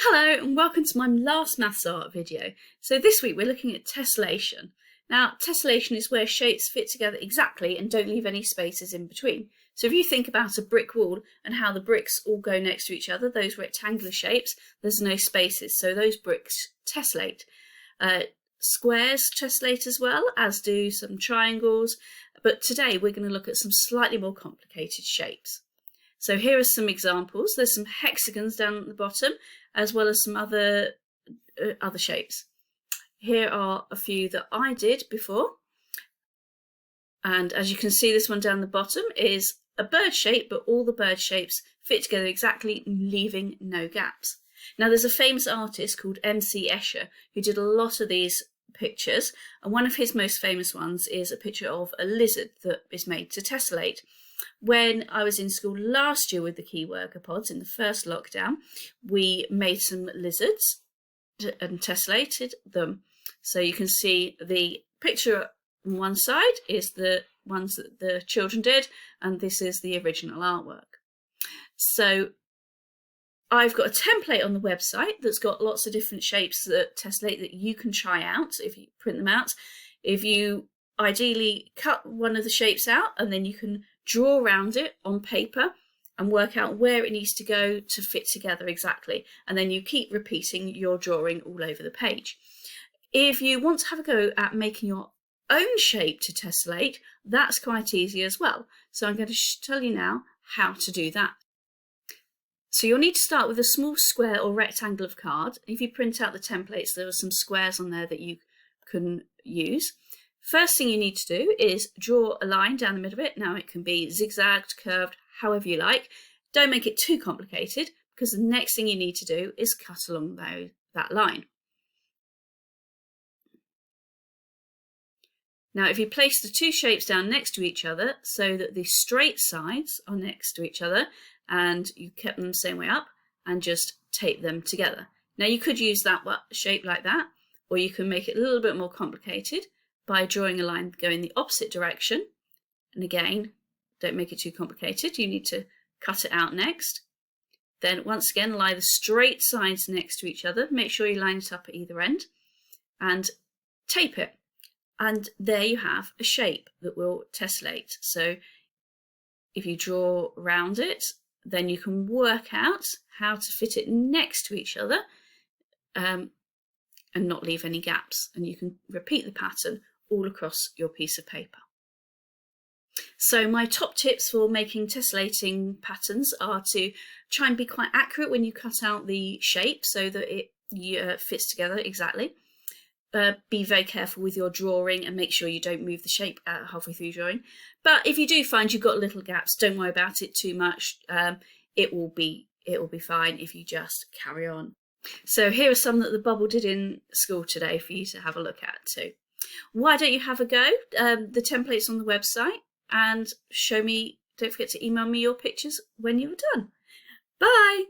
Hello and welcome to my last maths art video. So this week we're looking at tessellation. Now tessellation is where shapes fit together exactly and don't leave any spaces in between. So if you think about a brick wall and how the bricks all go next to each other, those rectangular shapes, there's no spaces, so those bricks tessellate. Squares tessellate as well, as do some triangles, but today we're going to look at some slightly more complicated shapes. So here are some examples. There's some hexagons down at the bottom, as well as some other shapes. Here are a few that I did before. And as you can see, this one down the bottom is a bird shape, but all the bird shapes fit together exactly, leaving no gaps. Now there's a famous artist called MC Escher who did a lot of these pictures, and one of his most famous ones is a picture of a lizard that is made to tessellate. When I was in school last year with the key worker pods in the first lockdown, we made some lizards and tessellated them. So you can see the picture on one side is the ones that the children did, and this is the original artwork. So I've got a template on the website that's got lots of different shapes that tessellate that you can try out if you print them out. If you ideally cut one of the shapes out, and then you can draw around it on paper and work out where it needs to go to fit together exactly, and then you keep repeating your drawing all over the page. If you want to have a go at making your own shape to tessellate, that's quite easy as well. So I'm going to tell you now how to do that. So you'll need to start with a small square or rectangle of card. If you print out the templates, there are some squares on there that you can use. First thing you need to do is draw a line down the middle of it. Now it can be zigzagged, curved, however you like. Don't make it too complicated, because the next thing you need to do is cut along that line. Now if you place the two shapes down next to each other so that the straight sides are next to each other, and you kept them the same way up, and just tape them together. Now you could use that shape like that, or you can make it a little bit more complicated by drawing a line going the opposite direction. And again, don't make it too complicated. You need to cut it out next. Then once again, lie the straight sides next to each other. Make sure you line it up at either end and tape it. And there you have a shape that will tessellate. So if you draw around it, then you can work out how to fit it next to each other and not leave any gaps. And you can repeat the pattern all across your piece of paper. So my top tips for making tessellating patterns are to try and be quite accurate when you cut out the shape so that it fits together exactly. Be very careful with your drawing and make sure you don't move the shape halfway through drawing. But if you do find you've got little gaps, don't worry about it too much. It will be fine if you just carry on. So here are some that the bubble did in school today for you to have a look at too. Why don't you have a go? The template's on the website, and show me, don't forget to email me your pictures when you're done. Bye!